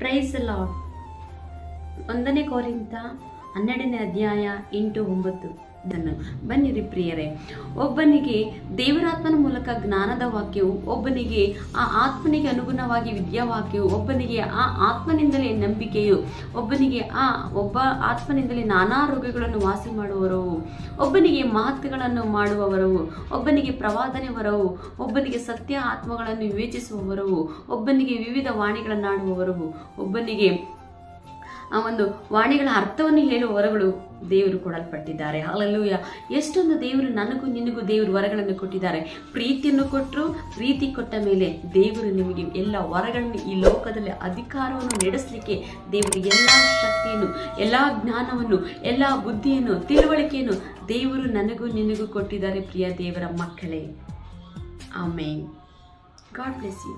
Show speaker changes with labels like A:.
A: Price lord. 1 ಕೊರಿಂಥ 12ನೇ ಅಧ್ಯಾಯ 8-9. ಬನ್ನಿರಿ ಪ್ರಿಯರೇ, ಒಬ್ಬನಿಗೆ ದೇವರಾತ್ಮನ ಮೂಲಕ ಜ್ಞಾನದ ವಾಕ್ಯವು, ಒಬ್ಬನಿಗೆ ಆ ಆತ್ಮನಿಗೆ ಅನುಗುಣವಾಗಿ ವಿದ್ಯಾವಾಕ್ಯವು, ಒಬ್ಬನಿಗೆ ಆ ಆತ್ಮನಿಂದಲೇ ನಂಬಿಕೆಯು, ಒಬ್ಬನಿಗೆ ಒಬ್ಬ ಆತ್ಮನಿಂದಲೇ ನಾನಾ ರೋಗಗಳನ್ನು ವಾಸಿ ಮಾಡುವವರು, ಒಬ್ಬನಿಗೆ ಮಹತ್ಗಳನ್ನು ಮಾಡುವವರು, ಒಬ್ಬನಿಗೆ ಪ್ರವಾದನೆ ವರವು, ಒಬ್ಬನಿಗೆ ಸತ್ಯ ಆತ್ಮಗಳನ್ನು ವಿವೇಚಿಸುವವರು, ಒಬ್ಬನಿಗೆ ವಿವಿಧ ವಾಣಿಗಳನ್ನಾಡುವವರು, ಒಬ್ಬನಿಗೆ ಆ ಒಂದು ವಾಣಿಗಳ ಅರ್ಥವನ್ನು ಹೇಳುವ ವರಗಳು ದೇವರು ಕೊಡಲ್ಪಟ್ಟಿದ್ದಾರೆ. ಹಲ್ಲೆಲೂಯಾ. ಎಷ್ಟೊಂದು ದೇವರು ನನಗೂ ನಿನಗೂ ದೇವರು ವರಗಳನ್ನು ಕೊಟ್ಟಿದ್ದಾರೆ. ಪ್ರೀತಿಯನ್ನು ಕೊಟ್ಟರು, ಪ್ರೀತಿ ಕೊಟ್ಟ ಮೇಲೆ ದೇವರು ನಿಮಗೆ ಎಲ್ಲ ವರಗಳನ್ನು, ಈ ಲೋಕದಲ್ಲಿ ಅಧಿಕಾರವನ್ನು ನಡೆಸಲಿಕ್ಕೆ ದೇವರು ಎಲ್ಲ ಶಕ್ತಿಯನ್ನು, ಎಲ್ಲ ಜ್ಞಾನವನ್ನು, ಎಲ್ಲ ಬುದ್ಧಿಯನ್ನು, ತಿಳುವಳಿಕೆಯನ್ನು ದೇವರು ನನಗೂ ನಿನಗೂ ಕೊಟ್ಟಿದ್ದಾರೆ ಪ್ರಿಯ ದೇವರ ಮಕ್ಕಳೇ. ಆಮೇನ್. God bless you.